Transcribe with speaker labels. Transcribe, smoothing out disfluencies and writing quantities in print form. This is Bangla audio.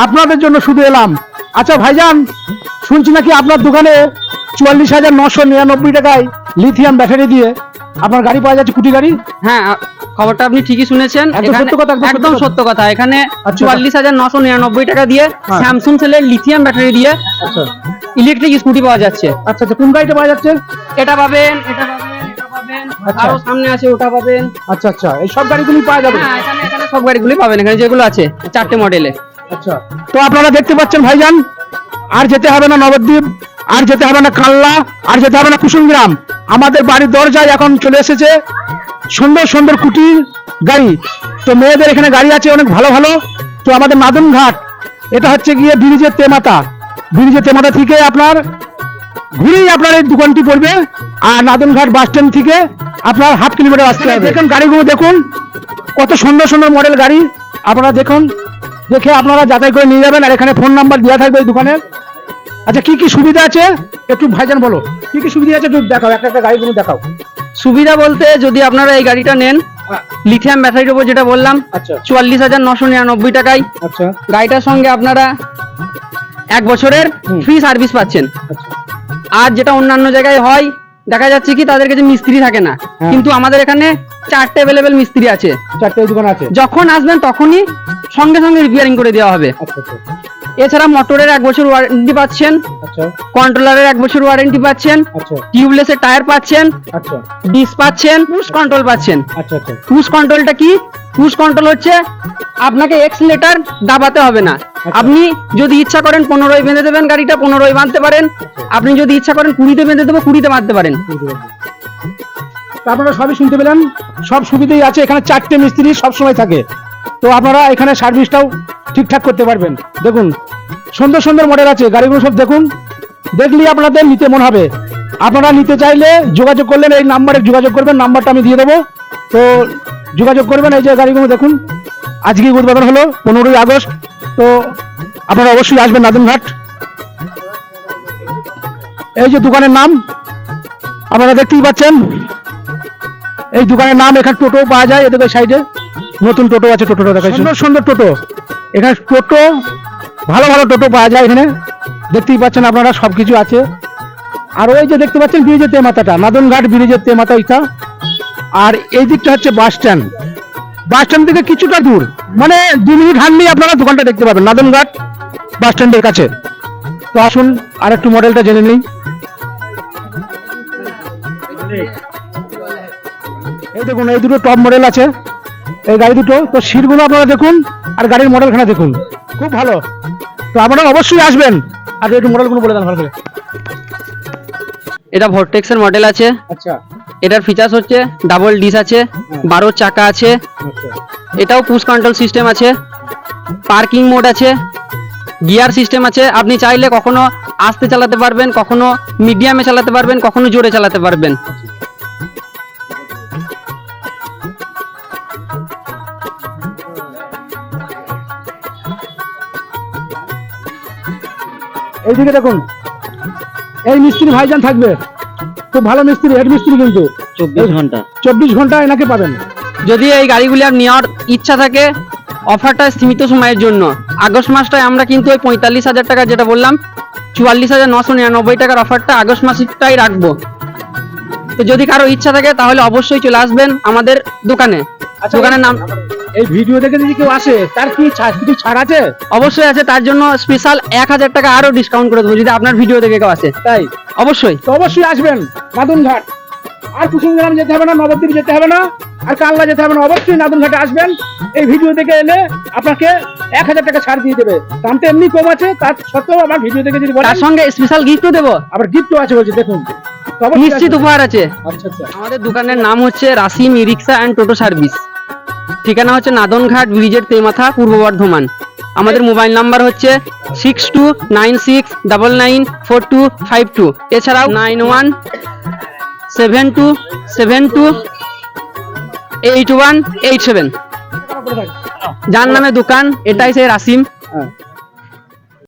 Speaker 1: আপনাদের জন্য শুধু এলাম। আচ্ছা ভাইজান, শুনছি নাকি আপনার দোকানে 44,999 টাকায় লিথিয়াম ব্যাটারি দিয়ে আপনার গাড়ি পাওয়া যাচ্ছে, কুটি গাড়ি?
Speaker 2: হ্যাঁ, খবরটা আপনি ঠিকই শুনেছেন। একদম সত্য কথা। এখানে 44,999 টাকা দিয়ে স্যামসাং সেলের লিথিয়াম ব্যাটারি দিয়ে ইলেকট্রিক স্কুটি পাওয়া যাচ্ছে।
Speaker 1: আচ্ছা আচ্ছা, কোন গাড়িটা পাওয়া যাচ্ছে?
Speaker 2: এটা পাবেন, এটা পাবেন, এটা পাবেন, আরো সামনে আছে ওটা পাবেন।
Speaker 1: আচ্ছা আচ্ছা, এই সব গাড়িগুলি পাওয়া যাবে?
Speaker 2: হ্যাঁ, এখানে সব গাড়িগুলি পাবেন, এখানে যেগুলো আছে 4টে মডেলে।
Speaker 1: আচ্ছা, তো আপনারা দেখতে পাচ্ছেন ভাইজান, আর যেতে হবে না নবদ্বীপ, আর যেতে হবে না কাল্লা, আর যেতে হবে না কুসুমগ্রাম। আমাদের বাড়ির দরজায় এখন চলে এসেছে সুন্দর সুন্দর কুটি গাড়ি। তো মেয়েদের এখানে গাড়ি আছে অনেক ভালো ভালো। তো আমাদের নাদনঘাট, এটা হচ্ছে গিয়ে ব্রিজের তেমাতা। ব্রিজের তেমাতা থেকে আপনার ঘুরেই আপনার এই দোকানটি পড়বে। আর নাদনঘাট বাস স্ট্যান্ড থেকে আপনার 1/2 কিলোমিটার আসতে হবে। দেখুন গাড়িগুলো দেখুন, কত সুন্দর সুন্দর মডেল গাড়ি। আপনারা দেখুন, দেখে আপনারা যাচাই করে নিয়ে যাবেন। আর এখানে ফোন নাম্বার দেওয়া থাকবে এই দোকানের। আচ্ছা, কি কি সুবিধা আছে একটু ভাইজান বলো, কি কি সুবিধা আছে একটু দেখাও, একটা একটা গাড়িগুলো দেখাও।
Speaker 2: সুবিধা বলতে, যদি আপনারা এই গাড়িটা নেন লিথিয়াম ব্যাটারির উপর, যেটা বললাম,
Speaker 1: আচ্ছা
Speaker 2: 44,999 টাকায়
Speaker 1: আচ্ছা
Speaker 2: গাড়িটার সঙ্গে আপনারা 1 বছরের ফ্রি সার্ভিস পাচ্ছেন। আর যেটা অন্যান্য জায়গায় হয়, দেখা যাচ্ছে কি তাদের কাছে মিস্ত্রি থাকে না, কিন্তু আমাদের এখানে 4টে অ্যাভেলেবেল মিস্ত্রি আছে।
Speaker 1: 4টে দোকান আছে,
Speaker 2: যখন আসবেন তখনই সঙ্গে সঙ্গে রিপেয়ারিং করে দেওয়া হবে।
Speaker 1: আচ্ছা আচ্ছা
Speaker 2: এছাড়া মোটরের 1 বছর ওয়ারেন্টি পাচ্ছেন,
Speaker 1: আচ্ছা
Speaker 2: কন্ট্রোলারের 1 বছর ওয়ারেন্টি পাচ্ছেন,
Speaker 1: আচ্ছা
Speaker 2: টিউবলেসের টায়ার পাচ্ছেন,
Speaker 1: আচ্ছা
Speaker 2: ডিস পাচ্ছেন, পুশ কন্ট্রোল পাচ্ছেন।
Speaker 1: আচ্ছা আচ্ছা
Speaker 2: পুশ কন্ট্রোলটা কি? পুশ কন্ট্রোল হচ্ছে আপনাকে এক্সিলারেটর দাবাতে হবে না। আপনি যদি ইচ্ছা করেন 15-এ বেঁধে দেবেন, গাড়িটা 15-এ বাঁধতে পারেন। আপনি যদি ইচ্ছা করেন 20-তে বেঁধে দেবো, 20-তে বাঁধতে পারেন।
Speaker 1: আপনারা সবই শুনতে পেলেন, সব সুবিধাই আছে এখানে। 4টে মিস্ত্রি সব সময় থাকে। তো আপনারা এখানে সার্ভিসটাও ঠিকঠাক করতে পারবেন। দেখুন সুন্দর সুন্দর মডেল আছে, গাড়িগুলো সব দেখুন, দেখলেই আপনাদের নিতে মন হবে। আপনারা নিতে চাইলে যোগাযোগ করলেন, এই নাম্বারে যোগাযোগ করবেন, নাম্বারটা আমি দিয়ে দেবো। তো যোগাযোগ করবেন। এই যে গাড়িগুলো দেখুন, আজকে উদ্বোধন হলো 15ই আগস্ট। তো আপনারা অবশ্যই আসবেন নাদনঘাট। এই যে দোকানের নাম আপনারা দেখতেই পাচ্ছেন, এই দোকানের নাম। এখানে টোটো পাওয়া যায়, এদিকে সাইডে নতুন টোটো আছে, টোটোটা দেখা সুন্দর সুন্দর টোটো। এখানে টোটো, ভালো ভালো টোটো পাওয়া যায় এখানে, দেখতেই পাচ্ছেন আপনারা, সবকিছু আছে। আর ওই যে দেখতে পাচ্ছেন ব্রিজের তেমাতাটা, নাদনঘাট ব্রিজের তেমাতা ওইটা। আর এই দিকটা হচ্ছে বাস স্ট্যান্ড। বাস স্ট্যান্ড থেকে কিছুটা দূর, মানে 2 মিনিট হাঁটলেই আপনারা দোকানটা দেখতে পাবেন, নাদনঘাট বাস স্ট্যান্ডের কাছে। তো আসুন আর একটু মডেলটা জেনে নিই। এই দেখুন, এই দুটো টপ মডেল আছে, এই গাড়ি দুটো। তো সিটগুলো আপনারা দেখুন, আর গাড়ির মডেলখানা দেখুন, খুব ভালো। তো আপনারা অবশ্যই আসবেন। আর একটু মডেলগুলো বলে দেন ভালো করে।
Speaker 2: এটা ভর্টেক্সের মডেল আছে।
Speaker 1: আচ্ছা
Speaker 2: এটার ফিচার্স হচ্ছে ডাবল ডিস আছে, 12 চাকা আছে,
Speaker 1: আচ্ছা
Speaker 2: এটাও পুশ কন্ট্রোল সিস্টেম আছে, পার্কিং মোড আছে, গিয়ার সিস্টেম আছে। আপনি চাইলে কখনো আস্তে চালাতে পারবেন, কখনো মিডিয়ামে চালাতে পারবেন, কখনো জোরে চালাতে পারবেন।
Speaker 1: এইদিকে দেখুন, এই মিস্ত্রি ভাইজান থাকবে, খুব ভালো মিস্ত্রি, হেড মিস্ত্রি, কিন্তু 24 ঘন্টা এনাকে পাবেন।
Speaker 2: যদি এই গাড়িগুলি আর নেওয়ার ইচ্ছা থাকে, অফারটা সীমিত সময়ের জন্য। আগস্ট মাসটায় আমরা কিন্তু ওই 45,000 টাকা যেটা বললাম, 44,999 টাকার অফারটা আগস্ট মাসটাই রাখবো। তো যদি কারো ইচ্ছা থাকে তাহলে অবশ্যই চলে আসবেন আমাদের দোকানে। দোকানের নাম,
Speaker 1: এই ভিডিও দেখে যদি কেউ আসে, তার কি কিছু ছাড় আছে?
Speaker 2: অবশ্যই আছে, তার জন্য স্পেশাল 1000 টাকা আরো ডিসকাউন্ট করে দেবো যদি আপনার ভিডিও দেখে কেউ আসে।
Speaker 1: তাই
Speaker 2: অবশ্যই,
Speaker 1: তো অবশ্যই আসবেন নাদনঘাট। আর কুসুমগ্রাম যেতে হবে না, নবদ্বীপ যেতে হবে না, আর কাল্লা যেতে হবে না, অবশ্যই নাদনঘাটে আসবেন। এই ভিডিও দেখে এলে আপনাকে 1000 টাকা ছাড় দিয়ে দেবে। দাম তো এমনি কম আছে, তার সত্ত্বেও আমার ভিডিও দেখে যদি
Speaker 2: তার সঙ্গে স্পেশাল গিফটও দেবো।
Speaker 1: আবার গিফটও আছে বলছে, দেখুন
Speaker 2: নিশ্চিত উপহার আছে।
Speaker 1: আচ্ছা আচ্ছা,
Speaker 2: আমাদের দোকানের নাম হচ্ছে রাসিম ই রিক্সা অ্যান্ড টোটো সার্ভিস। ঠিকানা হচ্ছে নাদনঘাট ব্রিজের তেমাথা, পূর্ব বর্ধমান। আমাদের মোবাইল নাম্বার হচ্ছে 6296994252। এছাড়াও 9172728187। যার নামে দোকান, এটাই সেই রাসিম।